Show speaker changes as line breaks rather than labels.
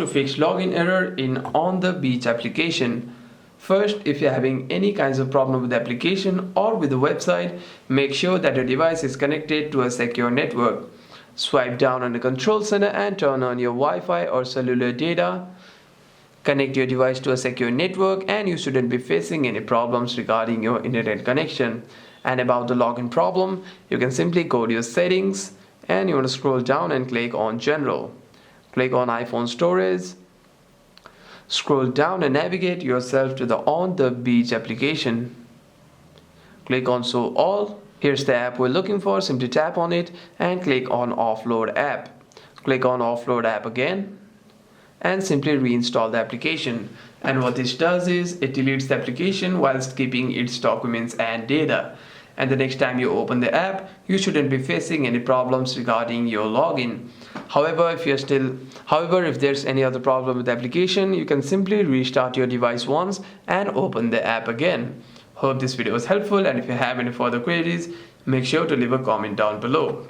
to fix login error in On the Beach application. First, if you're having any kinds of problem with the application or with the website, make sure that your device is connected to a secure network. Swipe down on the control center and turn on your Wi-Fi or cellular data. Connect your device to a secure network and you shouldn't be facing any problems regarding your internet connection. And about the login problem, you can simply go to your settings and you want to scroll down and click on General. Click on iPhone Storage. Scroll down and navigate yourself to the On the Beach application. Click on Show All. Here's the app we're looking for. Simply tap on it and click on Offload App. Click on Offload App again and simply reinstall the application. And what this does is it deletes the application whilst keeping its documents and data. And the next time you open the app, you shouldn't be facing any problems regarding your login. However, if there's any other problem with the application, you can simply restart your device once and open the app again. Hope this video was helpful, and if you have any further queries, make sure to leave a comment down below.